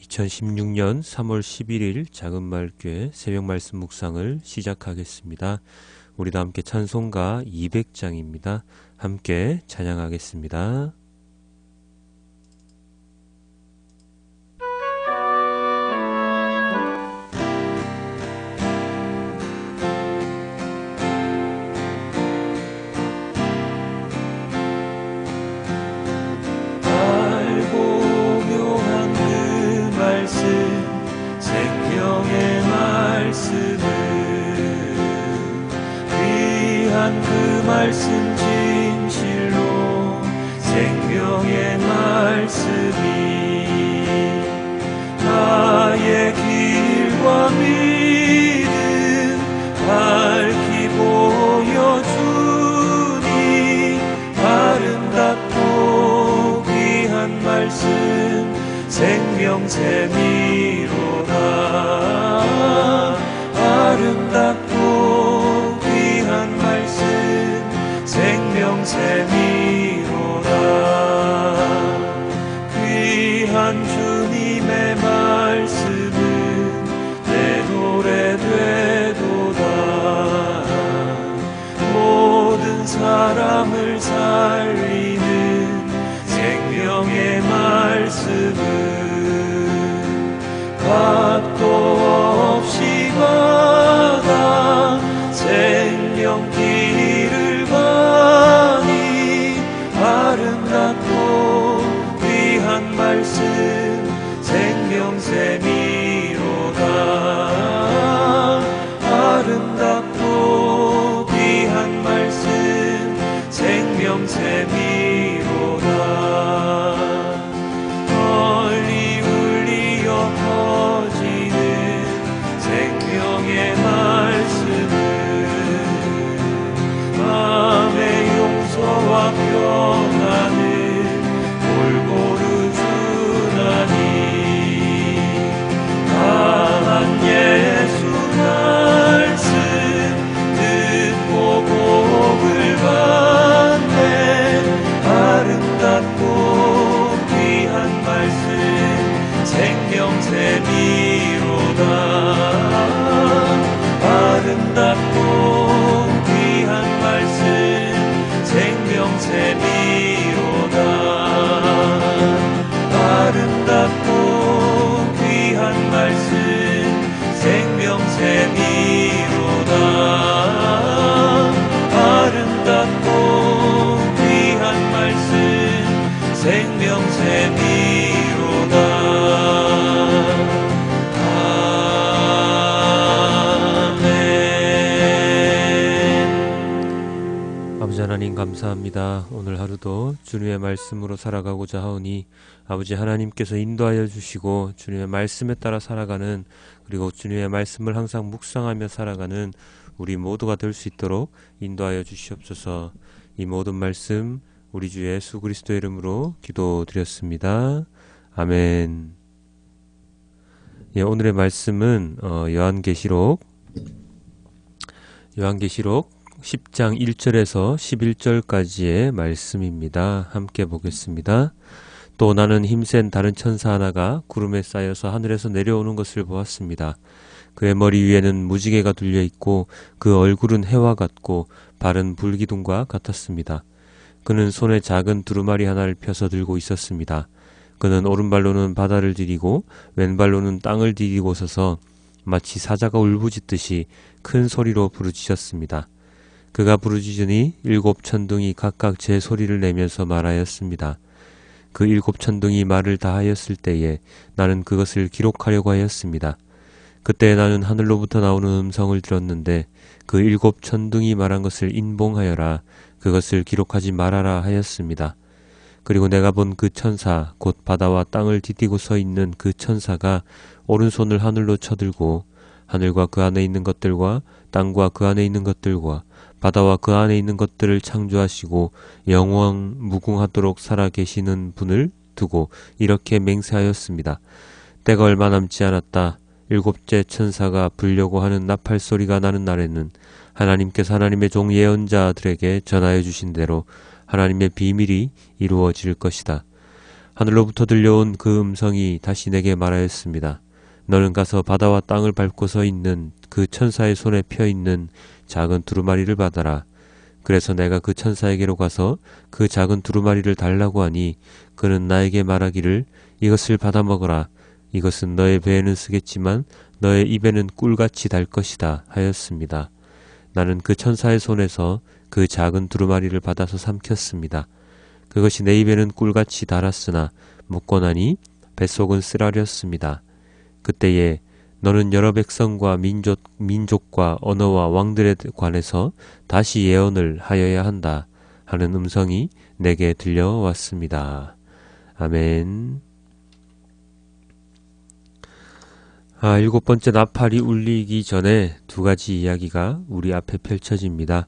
2016년 3월 11일 작은마을교회 새벽말씀 묵상을 시작하겠습니다. 우리도 함께 찬송가 200장입니다. 함께 찬양하겠습니다. 생명의 말씀은 귀한 그 말씀 진실로 생명의 말씀이 나의 길과 믿음 밝히 보여주니 아름답고 귀한 말씀 생명샘이로다. 아름답고 귀한 말씀 생명샘이로다. 귀한 주님의 말씀은 내 노래 되도다. 모든 사람을 살리는 생명의 말씀은 값도 없이 받아 생명길을 가니 아름답고 귀한 말씀 생명샘이로다. 아름답고 귀한 말씀 생명샘이로다. 생명의 말씀은 마음의 용서와 평안을 골고루 주나니 강한 예수 말씀 듣고 복을 받네. 아름답고 귀한 말씀 생명샘이로다. 아름답고 귀한 말씀 생명샘이로다. 아름답고 귀한 말씀 생명샘이로다. 아름답고 귀한 말씀 생명샘이로다. 아버지 하나님 감사합니다. 오늘 하루도 주님의 말씀으로 살아가고자 하오니 아버지 하나님께서 인도하여 주시고 주님의 말씀에 따라 살아가는, 그리고 주님의 말씀을 항상 묵상하며 살아가는 우리 모두가 될 수 있도록 인도하여 주시옵소서. 이 모든 말씀 우리 주 예수 그리스도의 이름으로 기도드렸습니다. 아멘. 오늘의 말씀은 요한계시록 10장 1절에서 11절까지의 말씀입니다. 함께 보겠습니다. 또 나는 힘센 다른 천사 하나가 구름에 쌓여서 하늘에서 내려오는 것을 보았습니다. 그의 머리 위에는 무지개가 둘려 있고 그 얼굴은 해와 같고 발은 불기둥과 같았습니다. 그는 손에 작은 두루마리 하나를 펴서 들고 있었습니다. 그는 오른발로는 바다를 디디고 왼발로는 땅을 디디고 서서 마치 사자가 울부짖듯이 큰 소리로 부르짖었습니다. 그가 부르짖으니 7 천둥이 각각 제 소리를 내면서 말하였습니다. 그 7 천둥이 말을 다 하였을 때에 나는 그것을 기록하려고 하였습니다. 그때 나는 하늘로부터 나오는 음성을 들었는데 그 7 천둥이 말한 것을 인봉하여라, 그것을 기록하지 말아라 하였습니다. 그리고 내가 본 그 천사, 곧 바다와 땅을 디디고 서 있는 그 천사가 오른손을 하늘로 쳐들고 하늘과 그 안에 있는 것들과 땅과 그 안에 있는 것들과 바다와 그 안에 있는 것들을 창조하시고 영원 무궁하도록 살아계시는 분을 두고 이렇게 맹세하였습니다. 때가 얼마 남지 않았다. 7째 천사가 불려고 하는 나팔 소리가 나는 날에는 하나님께서 하나님의 종 예언자들에게 전하여 주신 대로 하나님의 비밀이 이루어질 것이다. 하늘로부터 들려온 그 음성이 다시 내게 말하였습니다. 너는 가서 바다와 땅을 밟고서 있는 그 천사의 손에 펴 있는 작은 두루마리를 받아라. 그래서 내가 그 천사에게로 가서 그 작은 두루마리를 달라고 하니 그는 나에게 말하기를 이것을 받아 먹어라. 이것은 너의 배에는 쓰겠지만 너의 입에는 꿀같이 달 것이다 하였습니다. 나는 그 천사의 손에서 그 작은 두루마리를 받아서 삼켰습니다. 그것이 내 입에는 꿀같이 달았으나 먹고 나니 뱃속은 쓰라렸습니다. 그때에 너는 여러 백성과 민족과 언어와 왕들에 관해서 다시 예언을 하여야 한다 하는 음성이 내게 들려왔습니다. 아멘. 일곱 번째 나팔이 울리기 전에 두 가지 이야기가 우리 앞에 펼쳐집니다.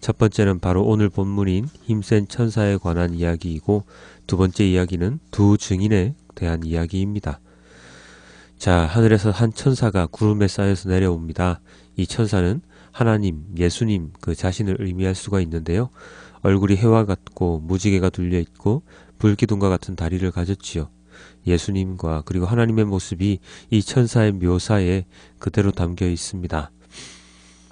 첫 번째는 바로 오늘 본문인 힘센 천사에 관한 이야기이고 두 번째 이야기는 두 증인에 대한 이야기입니다. 자, 하늘에서 한 천사가 구름에 쌓여서 내려옵니다. 이 천사는 하나님, 예수님 그 자신을 의미할 수가 있는데요. 얼굴이 해와 같고 무지개가 둘려있고 불기둥과 같은 다리를 가졌지요. 예수님과 그리고 하나님의 모습이 이 천사의 묘사에 그대로 담겨 있습니다.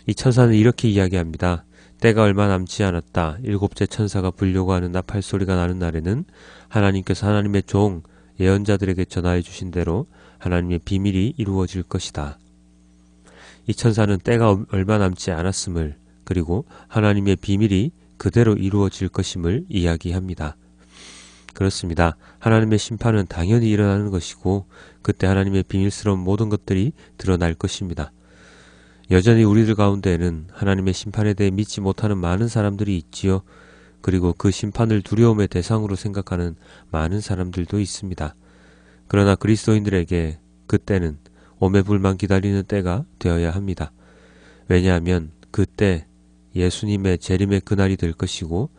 이 천사는 이렇게 이야기합니다. 때가 얼마 남지 않았다. 일곱째 천사가 불려고 하는 나팔 소리가 나는 날에는 하나님께서 하나님의 종 예언자들에게 전하여 주신 대로 하나님의 비밀이 이루어질 것이다. 이 천사는 때가 얼마 남지 않았음을 그리고 하나님의 비밀이 그대로 이루어질 것임을 이야기합니다. 그렇습니다. 하나님의 심판은 당연히 일어나는 것이고 그때 하나님의 비밀스러운 모든 것들이 드러날 것입니다. 여전히 우리들 가운데에는 하나님의 심판에 대해 믿지 못하는 많은 사람들이 있지요. 그리고 그 심판을 두려움의 대상으로 생각하는 많은 사람들도 있습니다. 그러나 그리스도인들에게 그때는 오매불만 기다리는 때가 되어야 합니다. 왜냐하면 그때 예수님의 재림의 그날이 될 것이고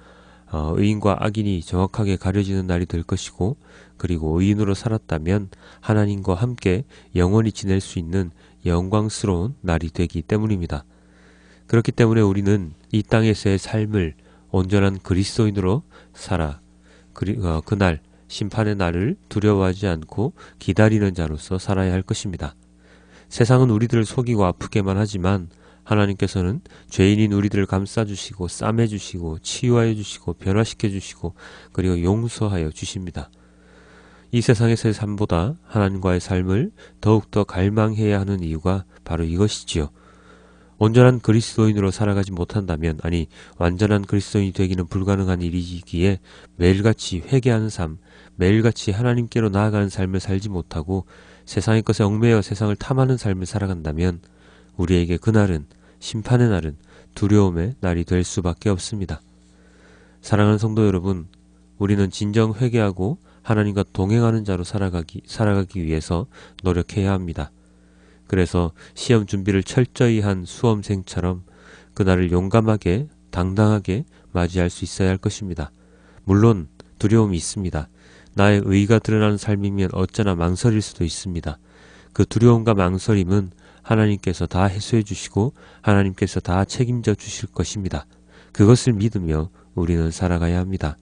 의인과 악인이 정확하게 가려지는 날이 될 것이고 그리고 의인으로 살았다면 하나님과 함께 영원히 지낼 수 있는 영광스러운 날이 되기 때문입니다. 그렇기 때문에 우리는 이 땅에서의 삶을 온전한 그리스도인으로 살아 그날 심판의 날을 두려워하지 않고 기다리는 자로서 살아야 할 것입니다. 세상은 우리들을 속이고 아프게만 하지만 하나님께서는 죄인인 우리들을 감싸주시고 싸매주시고 치유하여 주시고 변화시켜 주시고 그리고 용서하여 주십니다. 이 세상에서의 삶보다 하나님과의 삶을 더욱더 갈망해야 하는 이유가 바로 이것이지요. 온전한 그리스도인으로 살아가지 못한다면 완전한 그리스도인이 되기는 불가능한 일이기에 매일같이 회개하는 삶, 매일같이 하나님께로 나아가는 삶을 살지 못하고 세상의 것에 얽매여 세상을 탐하는 삶을 살아간다면 우리에게 그날은 심판의 날은 두려움의 날이 될 수밖에 없습니다. 사랑하는 성도 여러분, 우리는 진정 회개하고 하나님과 동행하는 자로 살아가기 위해서 노력해야 합니다. 그래서 시험 준비를 철저히 한 수험생처럼 그날을 용감하게 당당하게 맞이할 수 있어야 할 것입니다. 물론 두려움이 있습니다. 나의 의가 드러나는 삶이면 어쩌나 망설일 수도 있습니다. 그 두려움과 망설임은 하나님께서 다 해소해 주시고 하나님께서 다 책임져 주실 것입니다. 그것을 믿으며 우리는 살아가야 합니다.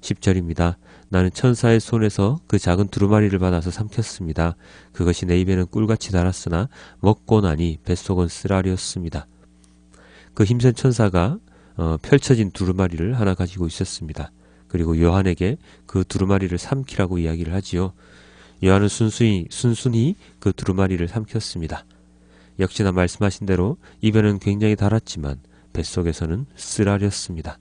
10절입니다. 나는 천사의 손에서 그 작은 두루마리를 받아서 삼켰습니다. 그것이 내 입에는 꿀같이 달았으나 먹고 나니 뱃속은 쓰라렸습니다. 그 힘센 천사가 펼쳐진 두루마리를 하나 가지고 있었습니다. 그리고 요한에게 그 두루마리를 삼키라고 이야기를 하지요. 요한은 순순히 그 두루마리를 삼켰습니다. 역시나 말씀하신 대로 입에는 굉장히 달았지만 뱃속에서는 쓰라렸습니다.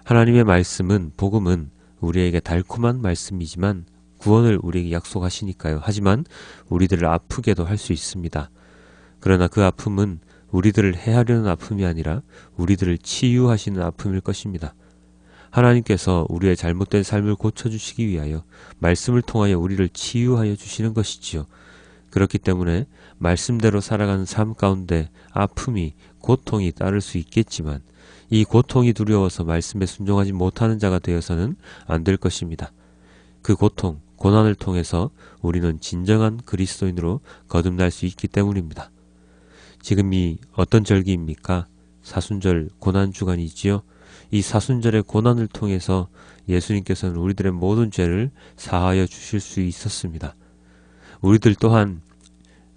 하나님의 말씀은 복음은 우리에게 달콤한 말씀이지만 구원을 우리에게 약속하시니까요. 하지만 우리들을 아프게도 할 수 있습니다. 그러나 그 아픔은 우리들을 해하려는 아픔이 아니라 우리들을 치유하시는 아픔일 것입니다. 하나님께서 우리의 잘못된 삶을 고쳐주시기 위하여 말씀을 통하여 우리를 치유하여 주시는 것이지요. 그렇기 때문에 말씀대로 살아가는 삶 가운데 아픔이 고통이 따를 수 있겠지만 이 고통이 두려워서 말씀에 순종하지 못하는 자가 되어서는 안 될 것입니다. 그 고통, 고난을 통해서 우리는 진정한 그리스도인으로 거듭날 수 있기 때문입니다. 지금이 어떤 절기입니까? 사순절 고난주간이지요. 이 사순절의 고난을 통해서 예수님께서는 우리들의 모든 죄를 사하여 주실 수 있었습니다. 우리들 또한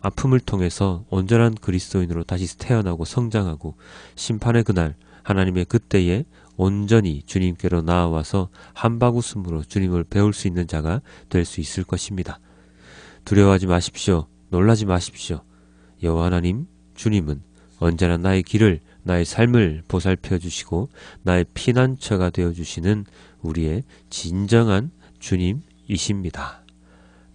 아픔을 통해서 온전한 그리스도인으로 다시 태어나고 성장하고 심판의 그날 하나님의 그때에 온전히 주님께로 나아와서 한바구음으로 주님을 배울 수 있는 자가 될 수 있을 것입니다. 두려워하지 마십시오. 놀라지 마십시오. 여호와 하나님 주님은 언제나 나의 길을 나의 삶을 보살펴 주시고 나의 피난처가 되어 주시는 우리의 진정한 주님이십니다.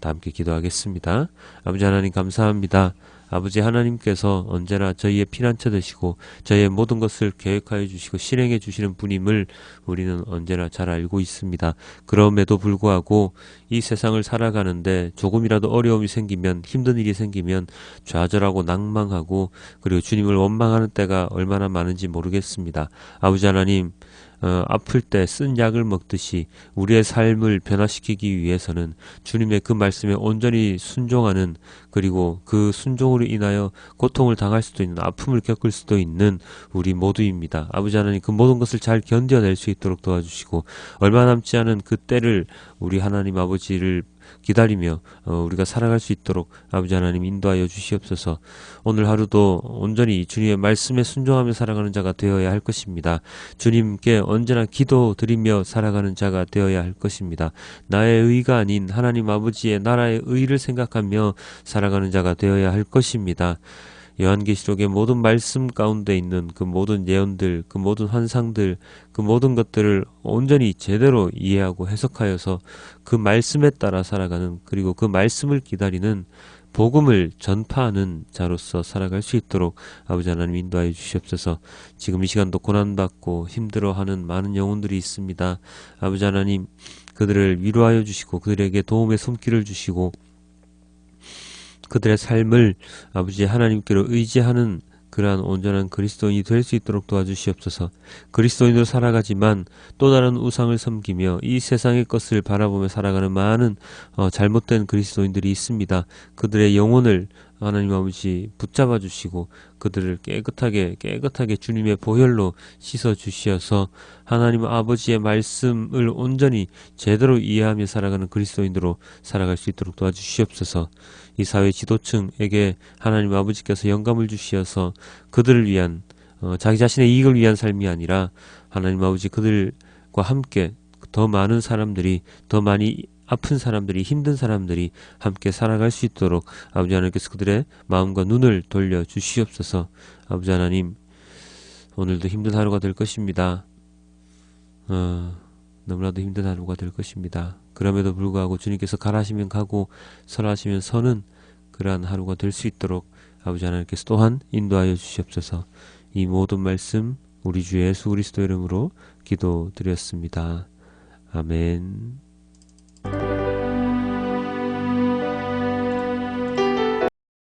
다 함께 기도하겠습니다. 아버지 하나님 감사합니다. 아버지 하나님께서 언제나 저희의 피난처 되시고 저희의 모든 것을 계획하여 주시고 실행해 주시는 분임을 우리는 언제나 잘 알고 있습니다. 그럼에도 불구하고 이 세상을 살아가는데 조금이라도 어려움이 생기면, 힘든 일이 생기면 좌절하고 낭망하고 그리고 주님을 원망하는 때가 얼마나 많은지 모르겠습니다. 아버지 하나님, 아플 때 쓴 약을 먹듯이 우리의 삶을 변화시키기 위해서는 주님의 그 말씀에 온전히 순종하는, 그리고 그 순종으로 인하여 고통을 당할 수도 있는, 아픔을 겪을 수도 있는 우리 모두입니다. 아버지 하나님, 그 모든 것을 잘 견뎌낼 수 있도록 도와주시고 얼마 남지 않은 그 때를 우리 하나님 아버지를 기다리며 우리가 살아갈 수 있도록 아버지 하나님 인도하여 주시옵소서. 오늘 하루도 온전히 주님의 말씀에 순종하며 살아가는 자가 되어야 할 것입니다. 주님께 언제나 기도드리며 살아가는 자가 되어야 할 것입니다. 나의 의가 아닌 하나님 아버지의 나라의 의를 생각하며 살아가는 자가 되어야 할 것입니다. 요한계시록의 모든 말씀 가운데 있는 그 모든 예언들, 그 모든 환상들, 그 모든 것들을 온전히 제대로 이해하고 해석하여서 그 말씀에 따라 살아가는, 그리고 그 말씀을 기다리는, 복음을 전파하는 자로서 살아갈 수 있도록 아버지 하나님 인도하여 주시옵소서. 지금 이 시간도 고난받고 힘들어하는 많은 영혼들이 있습니다. 아버지 하나님, 그들을 위로하여 주시고 그들에게 도움의 손길을 주시고 그들의 삶을 아버지 하나님께로 의지하는 그러한 온전한 그리스도인이 될 수 있도록 도와주시옵소서. 그리스도인으로 살아가지만 또 다른 우상을 섬기며 이 세상의 것을 바라보며 살아가는 많은 잘못된 그리스도인들이 있습니다. 그들의 영혼을 하나님 아버지 붙잡아 주시고 그들을 깨끗하게 주님의 보혈로 씻어 주시어서 하나님 아버지의 말씀을 온전히 제대로 이해하며 살아가는 그리스도인으로 살아갈 수 있도록 도와주시옵소서. 이 사회 지도층에게 하나님 아버지께서 영감을 주시어서 그들을 위한 자기 자신의 이익을 위한 삶이 아니라 하나님 아버지 그들과 함께 더 많은 사람들이, 더 많이 아픈 사람들이, 힘든 사람들이 함께 살아갈 수 있도록 아버지 하나님께서 그들의 마음과 눈을 돌려 주시옵소서. 아버지 하나님, 오늘도 힘든 하루가 될 것입니다. 너무나도 힘든 하루가 될 것입니다. 그럼에도 불구하고 주님께서 가라시면 가고 설하시면 서는 그러한 하루가 될 수 있도록 아버지 하나님께서 또한 인도하여 주시옵소서. 이 모든 말씀 우리 주 예수 그리스도 이름으로 기도드렸습니다. 아멘.